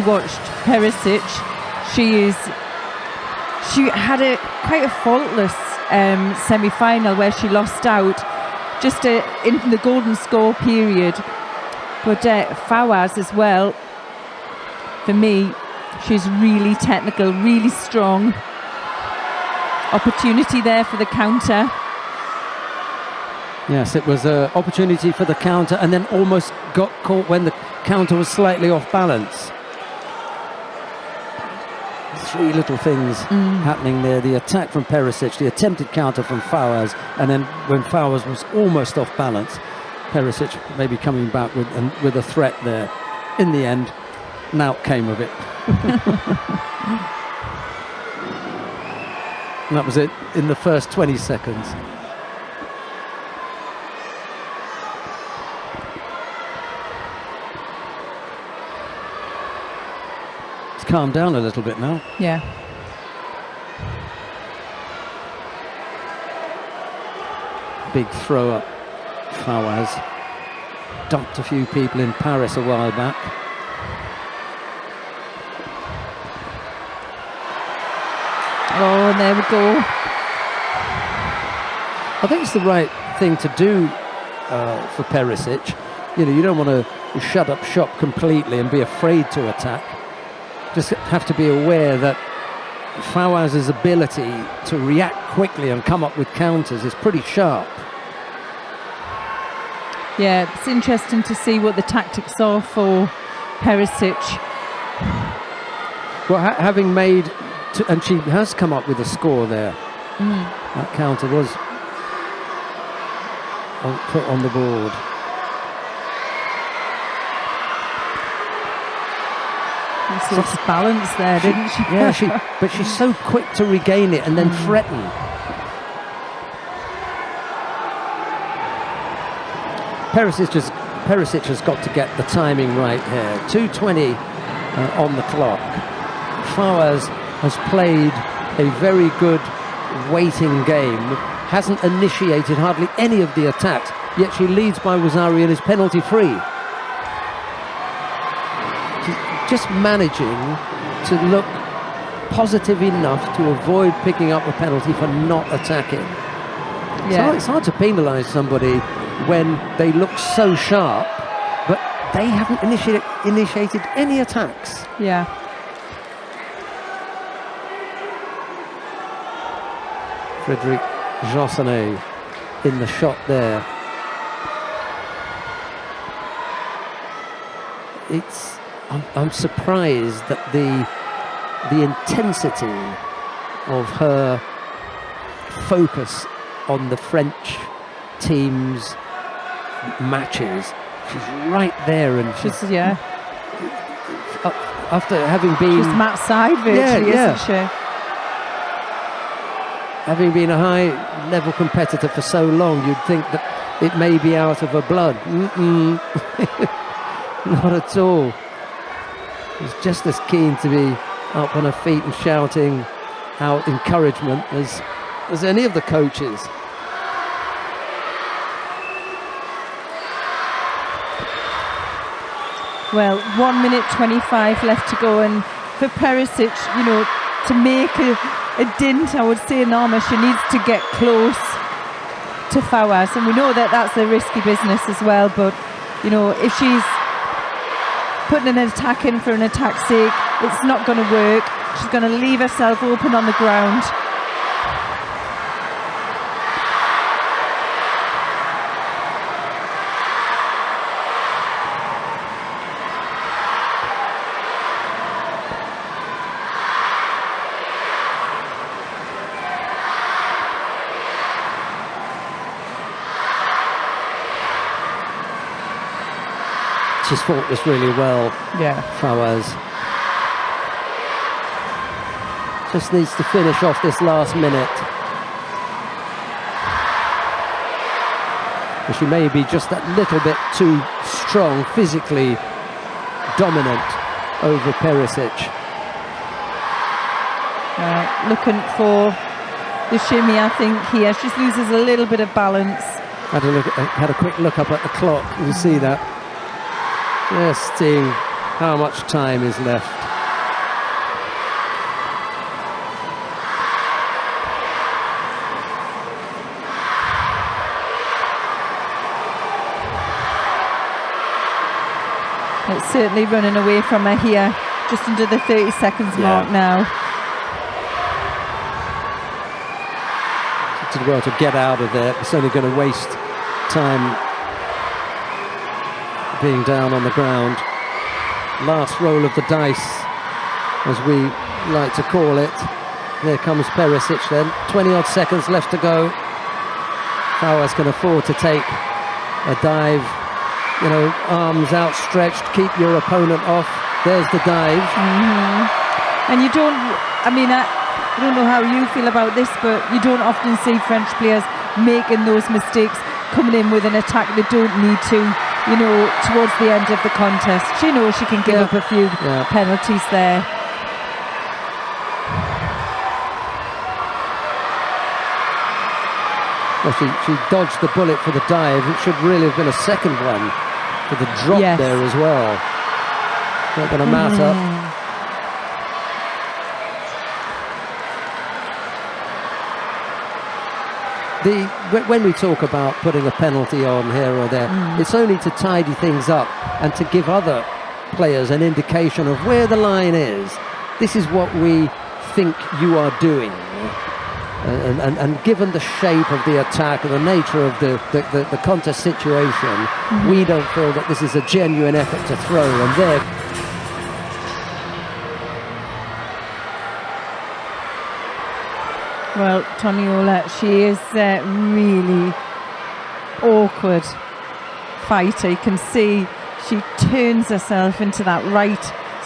Watched Perisic. She had quite a faultless semi-final where she lost out just in the golden score period. But Fawaz as well, for me, she's really technical, really strong. Opportunity there for the counter. Yes, it was an opportunity for the counter, and then almost got caught when the counter was slightly off balance. Three little things happening there. The attack from Perisic, the attempted counter from Fawaz, and then when Fawaz was almost off balance, Perisic maybe coming back with a threat there. In the end, naught came of it. And that was it in the first 20 seconds. Calm down a little bit now. Yeah. Big throw up. Fawaz dumped a few people in Paris a while back. Oh, and there we go. I think it's the right thing to do for Perisic. You know, you don't want to shut up shop completely and be afraid to attack. Just have to be aware that Fawaz's ability to react quickly and come up with counters is pretty sharp. Yeah, it's interesting to see what the tactics are for Perisic. Well, having made, and she has come up with a score there. That counter was put on the board. She lost balance there, didn't she? Yeah, but she's so quick to regain it and then threaten. Perisic has got to get the timing right here. 2:20 on the clock. Fawaz has played a very good waiting game. Hasn't initiated hardly any of the attacks, yet she leads by Rosario and is penalty free. Just managing to look positive enough to avoid picking up a penalty for not attacking. Yeah. So it's hard to penalise somebody when they look so sharp, but they haven't initiated any attacks. Yeah. Frédéric Jossenet in the shot there. I'm surprised that the intensity of her focus on the French team's matches, she's right there, and she's after having been, she's Matt's side virtually, isn't she? Having been a high-level competitor for so long, you'd think that it may be out of her blood. Not at all. She's just as keen to be up on her feet and shouting out encouragement as any of the coaches. Well, 1 minute 25 left to go, and for Perisic, you know, to make a dint, I would say, Norma, she needs to get close to Fawaz, and we know that that's a risky business as well, but, you know, if she's putting an attack in for an attack's sake, it's not going to work. She's going to leave herself open on the ground. She's fought this really well, Fawaz. Just needs to finish off this last minute. And she may be just that little bit too strong, physically dominant over Perisic. Looking for the shimmy, I think, here. She just loses a little bit of balance. Had a quick look up at the clock. You see that? Just how much time is left. It's certainly running away from her here, just under the 30 seconds mark now. Did well to get out of there. It's only going to waste time being down on the ground. Last roll of the dice, as we like to call it. There comes Perisic then. 20-odd seconds left to go. Fawaz can afford to take a dive. You know, arms outstretched, keep your opponent off. There's the dive. And you don't, I mean, I don't know how you feel about this, but you don't often see French players making those mistakes, coming in with an attack they don't need to, you know, towards the end of the contest. She knows she can give up a few penalties there. Well, she dodged the bullet for the dive. It should really have been a second one for the drop there as well. Not going to matter. When we talk about putting a penalty on here or there, it's only to tidy things up and to give other players an indication of where the line is. This is what we think you are doing. And given the shape of the attack and the nature of the contest situation, we don't feel that this is a genuine effort to throw. And there, well, Taniolo, she is a really awkward fighter. You can see she turns herself into that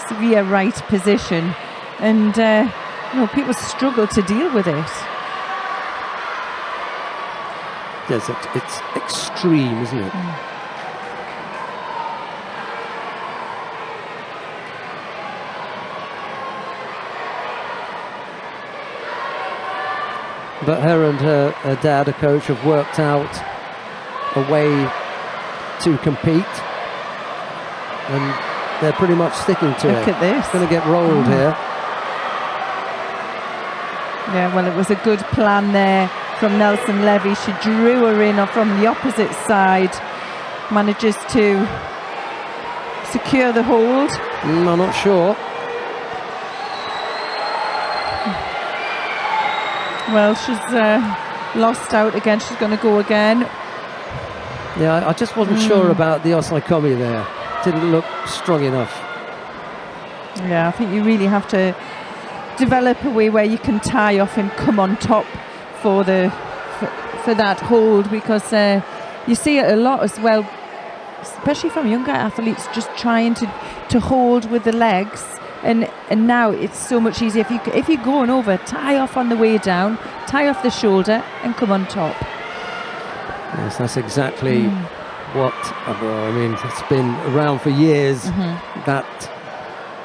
severe right position, and you know, people struggle to deal with it. yes, it's extreme, isn't it? But her and her dad, a coach, have worked out a way to compete, and they're pretty much sticking to it. Look at this. Going to get rolled here. Yeah, well, it was a good plan there from Nelson Levy. She drew her in from the opposite side, manages to secure the hold. I'm not sure. Well, she's lost out again. She's going to go again. Yeah, I just wasn't sure about the Osaikomi there. Didn't look strong enough. Yeah, I think you really have to develop a way where you can tie off and come on top for that hold, because you see it a lot as well, especially from younger athletes, just trying to hold with the legs. And now it's so much easier if you're going over, tie off on the way down, tie off the shoulder and come on top. Yes, that's exactly what, I mean, it's been around for years, that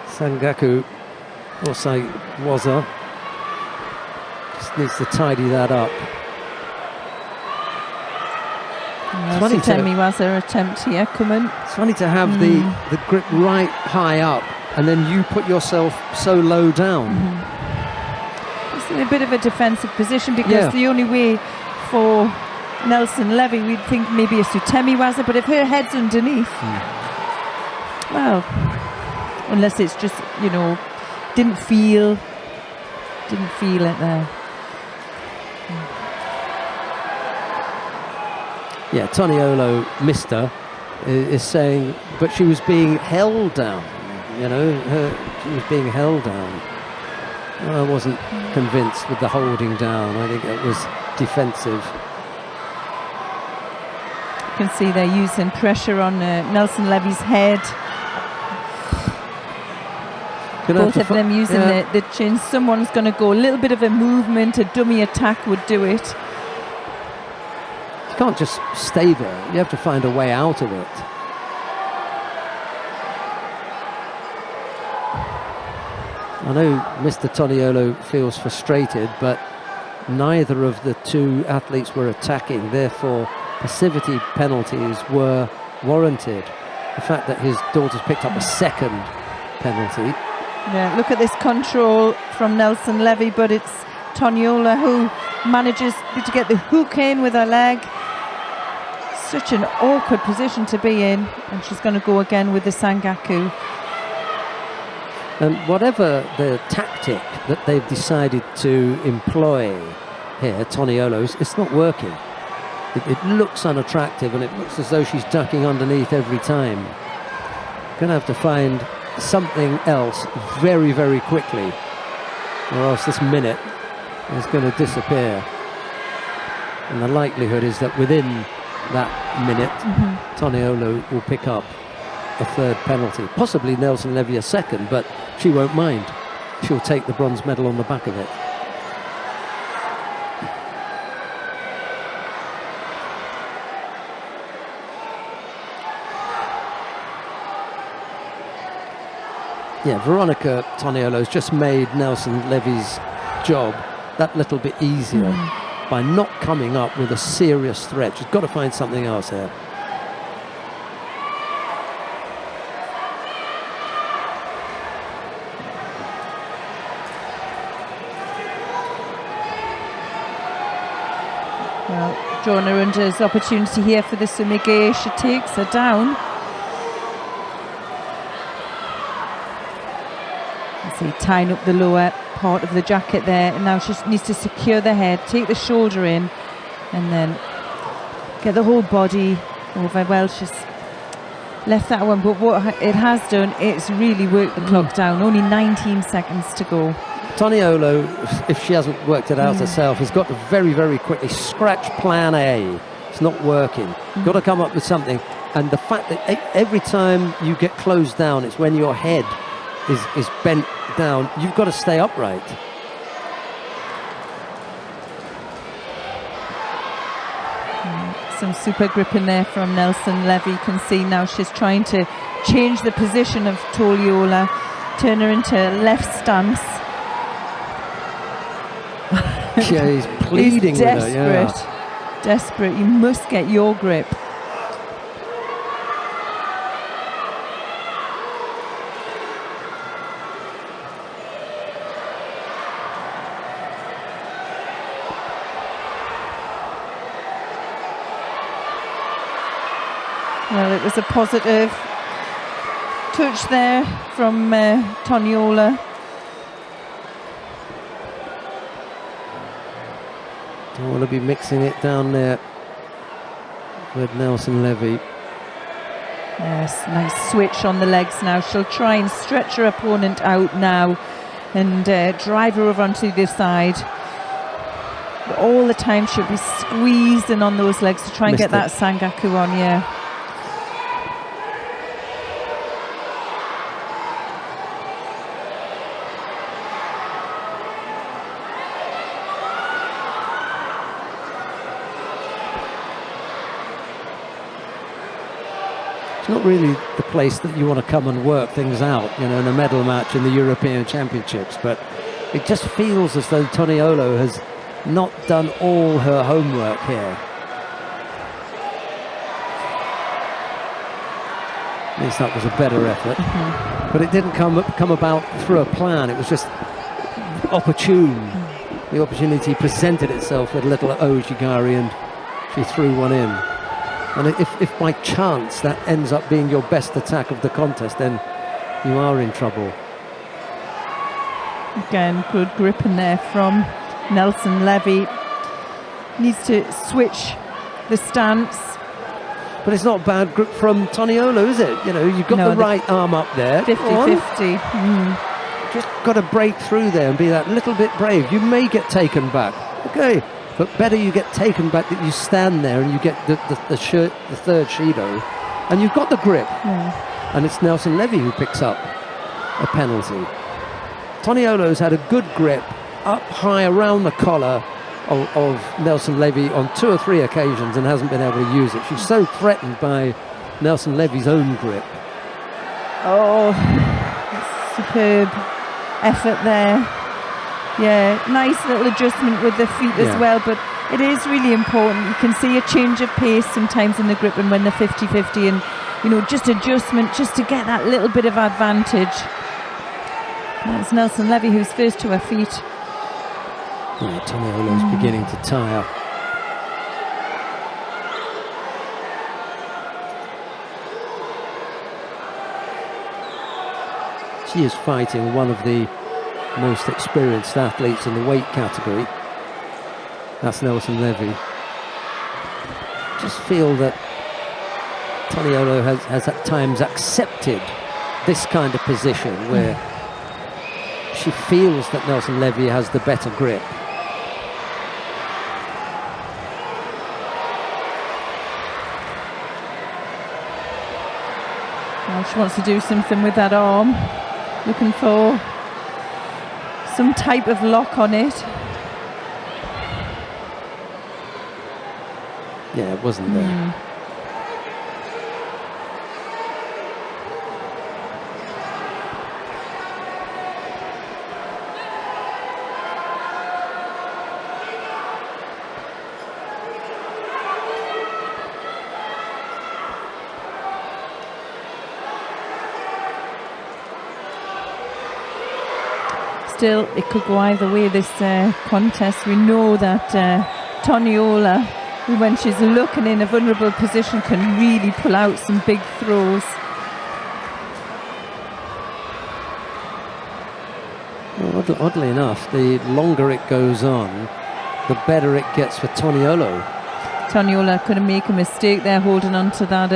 Sangaku Osaiwaza just needs to tidy that up. Taniolo attempt here coming. It's funny to have the grip right high up, and then you put yourself so low down. It's in a bit of a defensive position, because the only way for Nelson Levy, we'd think maybe a Taniolo, but if her head's underneath, well, unless it's just, you know, didn't feel it there. Yeah, Taniolo, mister, is saying, but she was being held down. You know, she was being held down. I wasn't convinced with the holding down. I think it was defensive. You can see they're using pressure on Nelson Levy's head. Both of them using the chin. Someone's going to go. A little bit of a movement, a dummy attack would do it. You can't just stay there. You have to find a way out of it. I know Mr. Taniolo feels frustrated, but neither of the two athletes were attacking. Therefore, passivity penalties were warranted. The fact that his daughter's picked up a second penalty. Yeah, look at this control from Nelson Levy, but it's Taniolo who manages to get the hook in with her leg. Such an awkward position to be in, and she's going to go again with the Sangaku. And whatever the tactic that they've decided to employ here, Taniolo's, it's not working. It looks unattractive, and it looks as though she's ducking underneath every time. Going to have to find something else very, very quickly, or else this minute is going to disappear. And the likelihood is that within that minute, Taniolo will pick up a third penalty. Possibly Nelson Levy a second, but she won't mind. She'll take the bronze medal on the back of it. Yeah, Veronica Taniolo's just made Nelson Levy's job that little bit easier by not coming up with a serious threat. She's got to find something else here. Well, Joanna Under's opportunity here for the Sumige. She takes her down. See, tying up the lower part of the jacket there, and now she needs to secure the head, take the shoulder in, and then get the whole body over. Well, she's left that one, but what it has done, it's really worked the clock down. Only 19 seconds to go. Taniolo, if she hasn't worked it out herself, has got to very, very quickly scratch plan A. It's not working. Got to come up with something. And the fact that every time you get closed down, it's when your head is bent down. You've got to stay upright. Some super grip in there from Nelson Levy. You can see now she's trying to change the position of Toliola, turn her into left stance. Yeah, he's pleading He's desperate, with her. Yeah. Desperate. You must get your grip. Well, it was a positive touch there from Taniolo. Don't want to be mixing it down there with Nelson Levy. Yes, nice switch on the legs now. She'll try and stretch her opponent out now and drive her over onto the side. But all the time she'll be squeezing on those legs to try and get that Sangaku on, yeah. Not really the place that you want to come and work things out, you know, in a medal match in the European Championships, but it just feels as though Taniolo has not done all her homework here. At least that was a better effort, but it didn't come about through a plan. It was just opportune. The opportunity presented itself with little Ojigari, and she threw one in. And if by chance that ends up being your best attack of the contest, then you are in trouble. Again, good grip in there from Nelson Levy. Needs to switch the stance. But it's not bad grip from Taniolo, is it? You know, you've got the right arm up there. 50-50. Just got to break through there and be that little bit brave. You may get taken back. Okay. But better you get taken back that you stand there and you get the third Shido, and you've got the grip. Yeah. And it's Nelson Levy who picks up a penalty. Taniolo's had a good grip up high around the collar of Nelson Levy on 2 or 3 occasions and hasn't been able to use it. She's so threatened by Nelson Levy's own grip. Oh, superb effort there. Yeah, nice little adjustment with the feet as well, but it is really important. You can see a change of pace sometimes in the grip and when they're 50-50, and, you know, just adjustment just to get that little bit of advantage. It's Nelson Levy who's first to her feet. Yeah, Taniolo's beginning to tire. She is fighting one of the most experienced athletes in the weight category. That's Nelson Levy. Just feel that Taniolo has at times accepted this kind of position where she feels that Nelson Levy has the better grip. Well, she wants to do something with that arm, looking for some type of lock on it. Yeah, it wasn't there. Still, it could go either way, this contest. We know that Taniolo, when she's looking in a vulnerable position, can really pull out some big throws. Well, oddly enough, the longer it goes on, the better it gets for Taniolo. Taniolo couldn't make a mistake there holding on to that.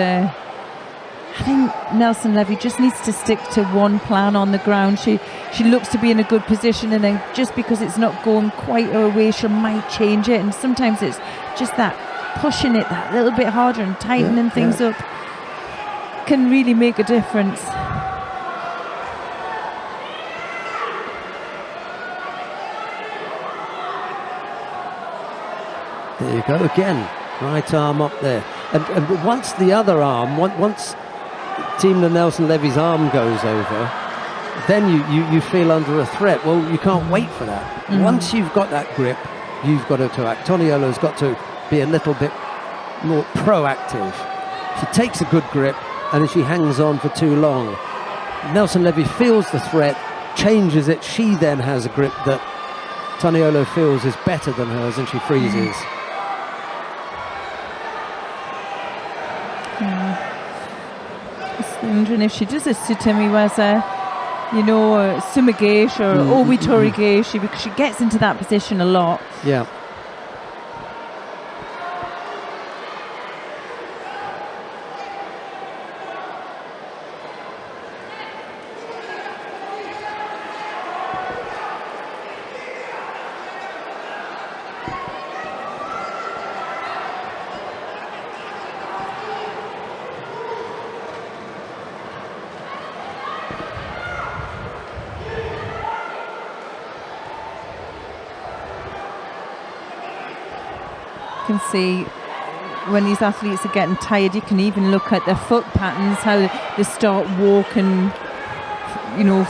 I think Nelson Levy just needs to stick to one plan on the ground. She looks to be in a good position, and then just because it's not going quite her way, she might change it. And sometimes it's just that pushing it that little bit harder and tightening things up can really make a difference. There you go again, right arm up there. And once the other arm, once Team Nelson Levy's arm goes over, then you feel under a threat. Well, you can't wait for that. Once you've got that grip, you've got to act. Taniolo's got to be a little bit more proactive. She takes a good grip, and she hangs on for too long. Nelson Levy feels the threat, changes it. She then has a grip that Taniolo feels is better than hers, and she freezes. Wondering if she does a Sutemiwaza, Sumigesh or Owitorigeshi, because she gets into that position a lot. Yeah. Can see when these athletes are getting tired, you can even look at their foot patterns, how they start walking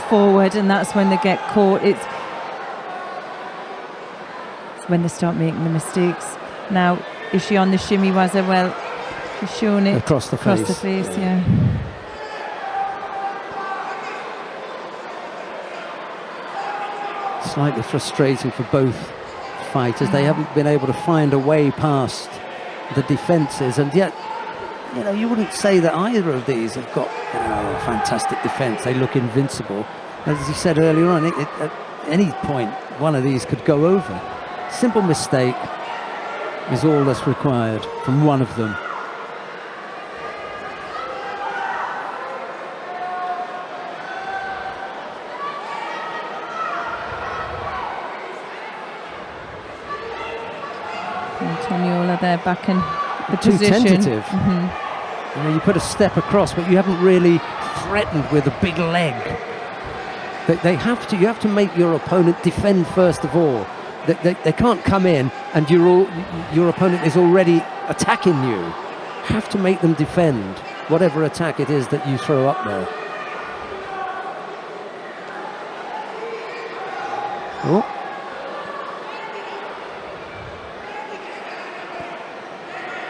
forward, and that's when they get caught. It's when they start making the mistakes. Now, is she on the shimmy waza? Well, she's showing it across the face, yeah. Slightly frustrating for both fighters. They haven't been able to find a way past the defences, and yet you wouldn't say that either of these have got a fantastic defence. They look invincible. As you said earlier on, at any point one of these could go over. Simple mistake is all that's required from one of them. Taniolo there back in the Too position. Tentative. You put a step across, but you haven't really threatened with a big leg. You have to make your opponent defend first of all. They can't come in and your opponent is already attacking you. You have to make them defend whatever attack it is that you throw up there. Oh.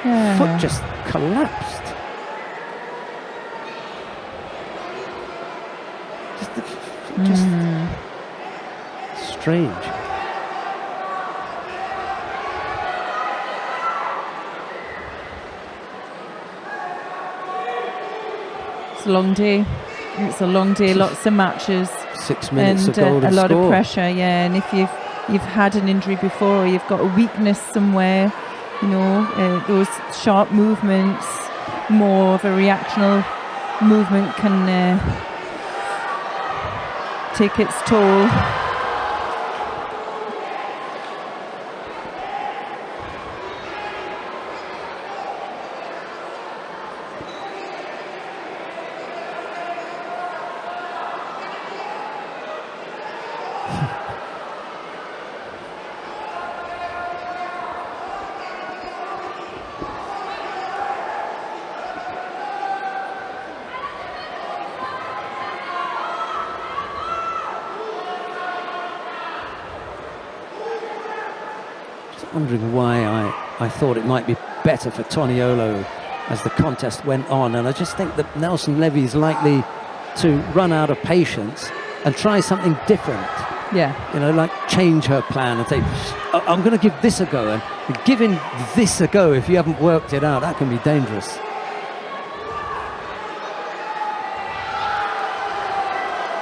Yeah. Foot just collapsed. strange. It's a long day. It's a long day. Lots of matches. 6 minutes and of golden a lot score. of pressure. Yeah, and if you've had an injury before, or you've got a weakness somewhere, you know, those sharp movements, more of a reactional movement can take its toll. Wondering why I thought it might be better for Taniolo as the contest went on, and I just think that Nelson Levy is likely to run out of patience and try something different. Yeah. You know, like change her plan and say, I'm going to give this a go, and giving this a go, if you haven't worked it out, that can be dangerous.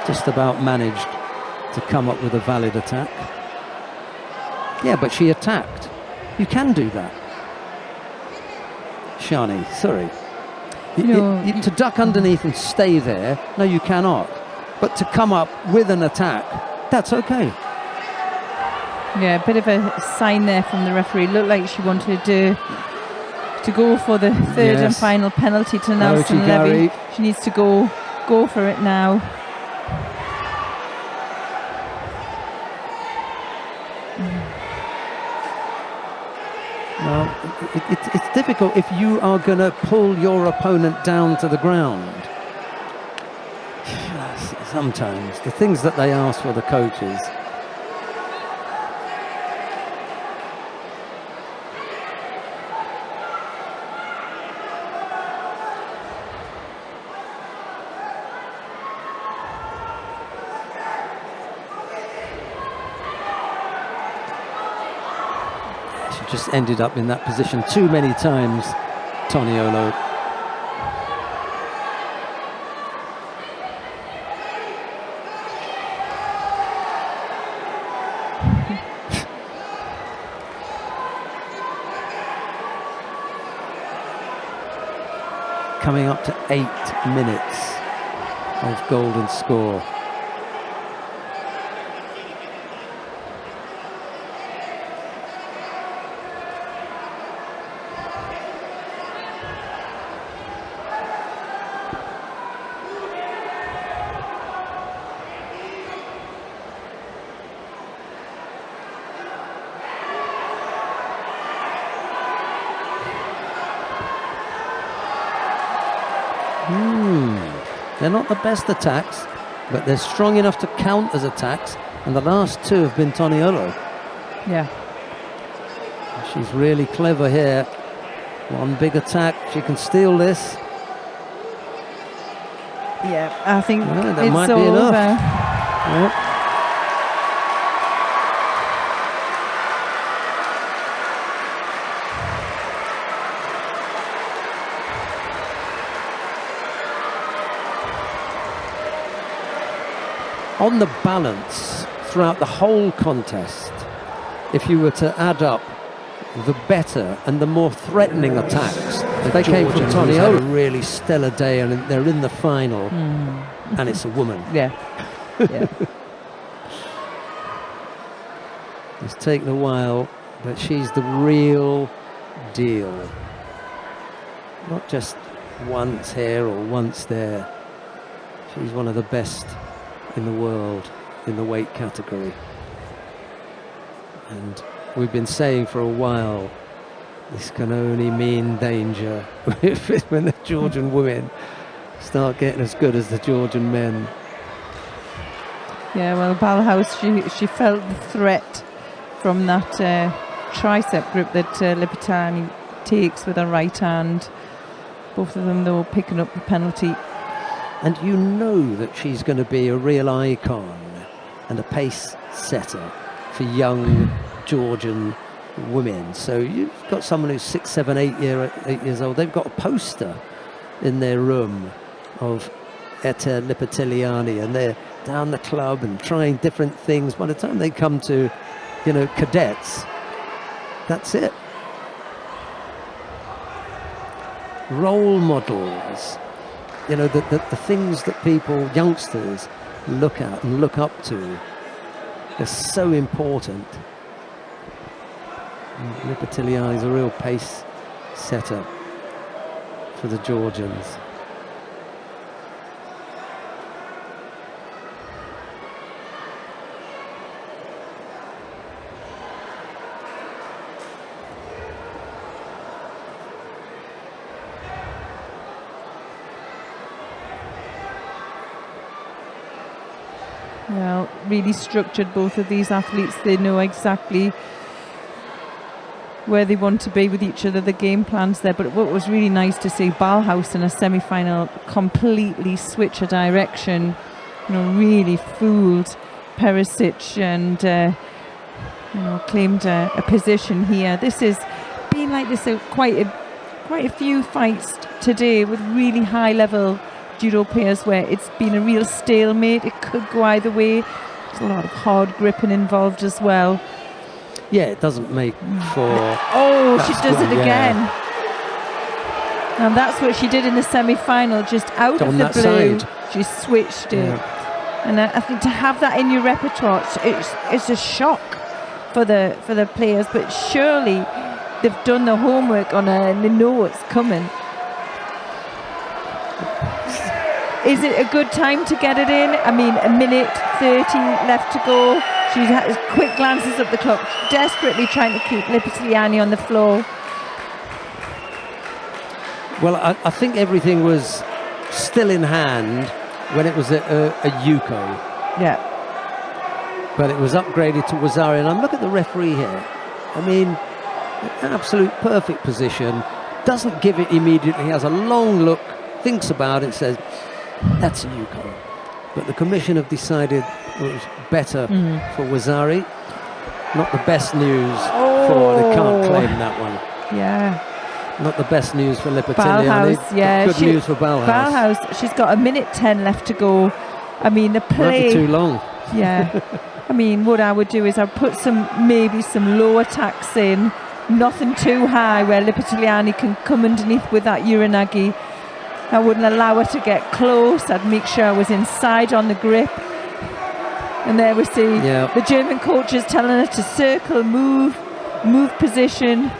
Just about managed to come up with a valid attack. Yeah, but she attacked. You can do that. Shani, sorry. To duck underneath and stay there, no, you cannot. But to come up with an attack, that's okay. Yeah, a bit of a sign there from the referee. Looked like she wanted to go for the third and final penalty to Nelson Levy. She needs to go for it now. Well, it's difficult if you are going to pull your opponent down to the ground. Sometimes the things that they ask for the coaches. Just ended up in that position too many times, Taniolo. Coming up to 8 minutes of golden score. They're not the best attacks, but they're strong enough to count as attacks, and the last two have been Taniolo. Yeah. She's really clever here. One big attack, she can steal this. Yeah, I think that it's might be over. enough. Yeah. On the balance throughout the whole contest, if you were to add up the better and the more threatening attacks, they came from Taniolo. A really stellar day, and they're in the final, and it's a woman. Yeah. Yeah. It's taken a while, but she's the real deal. Not just once here or once there. She's one of the best in the world in the weight category, and we've been saying for a while this can only mean danger when the Georgian women start getting as good as the Georgian men. Yeah, well, Ballhaus, she felt the threat from that tricep grip that Liparteliani takes with her right hand. Both of them, though, picking up the penalty. And you know that she's going to be a real icon and a pace setter for young Georgian women. So you've got someone who's 6, 7, 8 years old. They've got a poster in their room of Liparteliani, and they're down the club and trying different things. By the time they come to, cadets, that's it. Role models, the things that youngsters look at and look up to, are so important. Liparteliani is a real pace setter for the Georgians. Well, really structured, both of these athletes. They know exactly where they want to be with each other, the game plans there. But what was really nice to see, Ballhaus in a semi-final completely switch a direction, really fooled Perisic and claimed a position here. This has been like this quite a few fights today with really high level judo players where it's been a real stalemate. It could go either way. There's a lot of hard gripping involved as well. Yeah, it doesn't make for... Oh, she does it again. And that's what she did in the semi-final, just out of the blue. Side. She switched it. And I think to have that in your repertoire, it's a shock for the players. But surely they've done the homework on her and they know what's coming. Is it a good time to get it in? I mean, 1:30 left to go. She has quick glances at the clock, desperately trying to keep Liparteliani on the floor. Well, I think everything was still in hand when it was a Yuko. Yeah. But it was upgraded to Wazari. And I'm looking at the referee here. I mean, an absolute perfect position. Doesn't give it immediately. Has a long look, thinks about it, says, that's a Yuko. But the commission have decided it was better for Wazari. Not the best news for... They can't claim that one. Yeah. Not the best news for Liparteliani. Ballhaus, yeah. Good news for Ballhaus. Ballhaus, she's got 1:10 left to go. I mean, the play... Might be too long. Yeah. I mean, what I would do is I'd put maybe some low attacks in. Nothing too high where Liparteliani can come underneath with that Uranagi. I wouldn't allow her to get close. I'd make sure I was inside on the grip. And there we see the German coaches telling her to circle, move position.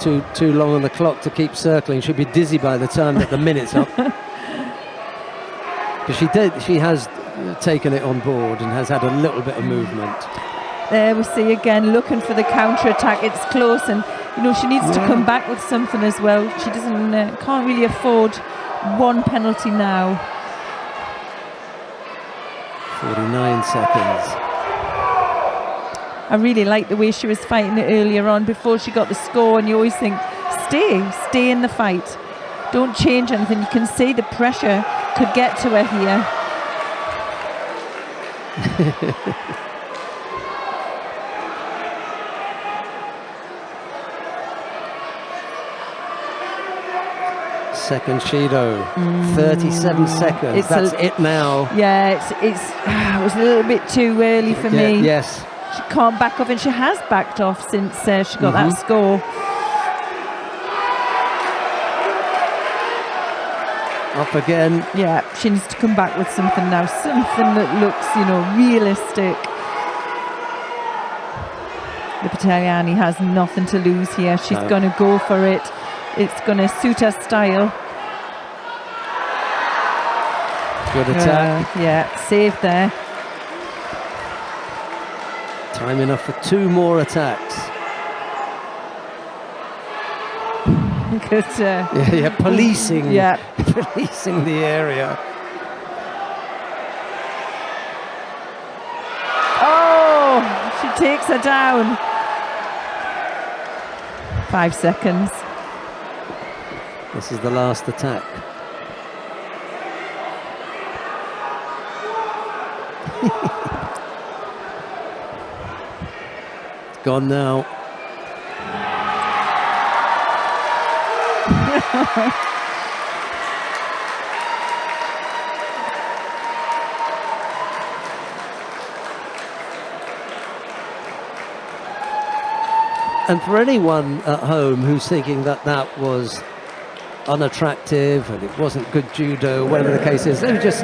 Too long on the clock to keep circling. She'll be dizzy by the time that the minute's up. But she has taken it on board and has had a little bit of movement. There we see again, looking for the counter-attack. It's close, and she needs to come back with something as well. She can't really afford one penalty now. 49 seconds. I really like the way she was fighting it earlier on before she got the score, and you always think, stay in the fight. Don't change anything. You can see the pressure could get to her here. Second Judo, 37 seconds. That's it now. Yeah, it was a little bit too early for me. Yes. She can't back off, and she has backed off since she got that score. Up again. Yeah, she needs to come back with something now, something that looks, realistic. Liparteliani has nothing to lose here. She's going to go for it. It's going to suit her style. Good attack. Yeah, saved there. Time enough for 2 more attacks. Good. Policing. Yeah. Policing the area. Oh, she takes her down. 5 seconds. This is the last attack. Gone now. And for anyone at home who's thinking that that was unattractive and it wasn't good judo, whatever the case is, let me just